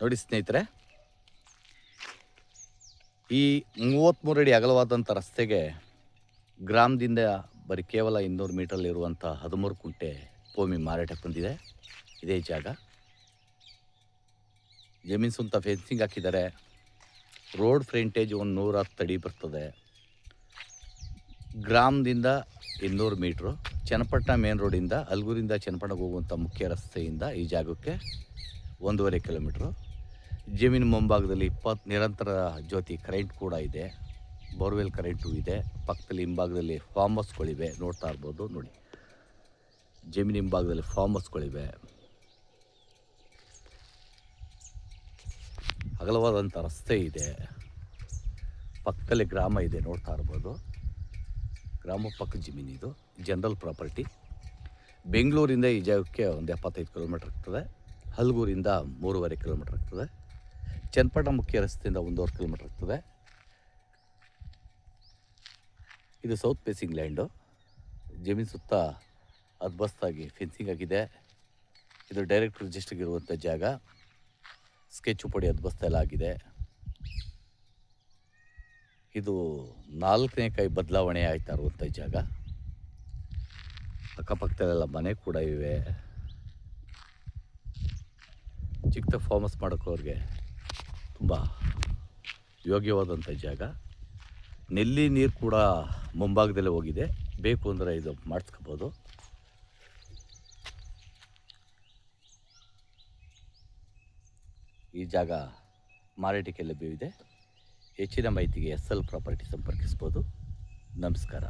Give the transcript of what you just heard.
ನೋಡಿ ಸ್ನೇಹಿತರೆ, ಈ 33 ಅಡಿ ಅಗಲವಾದಂಥ ರಸ್ತೆಗೆ ಗ್ರಾಮದಿಂದ ಬರೀ ಕೇವಲ 200 ಮೀಟರ್ಲಿರುವಂಥ 13 ಕುಂಟೆ ಭೂಮಿ ಮಾರಾಟಕ್ಕೆ ಬಂದಿದೆ. ಇದೇ ಜಾಗ. ಜಮೀನು ಸುತ್ತ ಫೆನ್ಸಿಂಗ್ ಹಾಕಿದ್ದಾರೆ. ರೋಡ್ ಫ್ರಂಟೇಜ್ ಒಂದು 110 ಅಡಿ ಬರ್ತದೆ. ಗ್ರಾಮದಿಂದ 200 ಮೀಟ್ರು, ಚನ್ನಪಟ್ಟಣ ಮೇನ್ ರೋಡಿಂದ ಅಲ್ಗೂರಿಂದ ಚನ್ನಪಟ್ಟಣಕ್ಕೆ ಹೋಗುವಂಥ ಮುಖ್ಯ ರಸ್ತೆಯಿಂದ ಈ ಜಾಗಕ್ಕೆ 1.5 ಕಿಲೋಮೀಟ್ರು. ಜಮೀನು ಮುಂಭಾಗದಲ್ಲಿ 20 ನಿರಂತರ ಜ್ಯೋತಿ ಕರೆಂಟ್ ಕೂಡ ಇದೆ. ಬೋರ್ವೆಲ್ ಕರೆಂಟು ಇದೆ. ಪಕ್ಕದಲ್ಲಿ ಹಿಂಭಾಗದಲ್ಲಿ ಫಾರ್ಮ್ ಹೌಸ್ಗಳಿವೆ, ನೋಡ್ತಾ ಇರ್ಬೋದು. ನೋಡಿ, ಜಮೀನು ಹಿಂಭಾಗದಲ್ಲಿ ಫಾರ್ಮ್ ಹೌಸ್ಗಳಿವೆ. ಅಗಲವಾದಂಥ ರಸ್ತೆ ಇದೆ. ಪಕ್ಕದಲ್ಲಿ ಗ್ರಾಮ ಇದೆ, ನೋಡ್ತಾ ಇರ್ಬೋದು. ಗ್ರಾಮ ಪಕ್ಕದ ಜಮೀನು ಇದು. General property. ಬೆಂಗಳೂರಿಂದ ಈ ಜಾಗಕ್ಕೆ ಒಂದು 75 ಕಿಲೋಮೀಟ್ರ್ ಆಗ್ತದೆ. ಹಲಗೂರಿಂದ 3.5 ಕಿಲೋಮೀಟ್ರ್ ಆಗ್ತದೆ. ಚನ್ನಪಟ್ಟಣ ಮುಖ್ಯ ರಸ್ತೆಯಿಂದ 1.5 ಕಿಲೋಮೀಟ್ರ್ ಆಗ್ತದೆ. ಇದು ಸೌತ್ ಫೇಸಿಂಗ್ ಲ್ಯಾಂಡು. ಜಮೀನು ಸುತ್ತ ಅದ್ಬಸ್ತಾಗಿ ಫೆನ್ಸಿಂಗ್ ಆಗಿದೆ. ಇದು ಡೈರೆಕ್ಟ್ ರಿಜಿಸ್ಟ್ರಿಗೆ ಇರುವಂಥ ಜಾಗ. ಸ್ಕೆಚ್ ಪುಡಿ ಅದ್ಬಸ್ತ ಎಲ್ಲ ಆಗಿದೆ. ಇದು 4ನೇ ಕೈ ಬದಲಾವಣೆ ಆಯ್ತಾ ಇರುವಂಥ ಜಾಗ. ಅಕ್ಕಪಕ್ಕದಲ್ಲೆಲ್ಲ ಮನೆ ಕೂಡ ಇವೆ. ಚಿಕ್ಕ ಫಾರ್ಮ್ ಹೌಸ್ ಮಾಡೋಕ್ಕವ್ರಿಗೆ ತುಂಬ ಯೋಗ್ಯವಾದಂಥ ಜಾಗ. ನೆಲ್ಲಿ ನೀರು ಕೂಡ ಮುಂಭಾಗದಲ್ಲೇ ಹೋಗಿದೆ. ಬೇಕು ಅಂದರೆ ಇದು ಮಾಡಿಸ್ಕೋಬೋದು. ಈ ಜಾಗ ಮಾರಾಟಕ್ಕೆ ಲಭ್ಯವಿದೆ. ಹೆಚ್ಚಿನ ಮಾಹಿತಿಗೆ SL ಪ್ರಾಪರ್ಟಿ ಸಂಪರ್ಕಿಸ್ಬೋದು. ನಮಸ್ಕಾರ.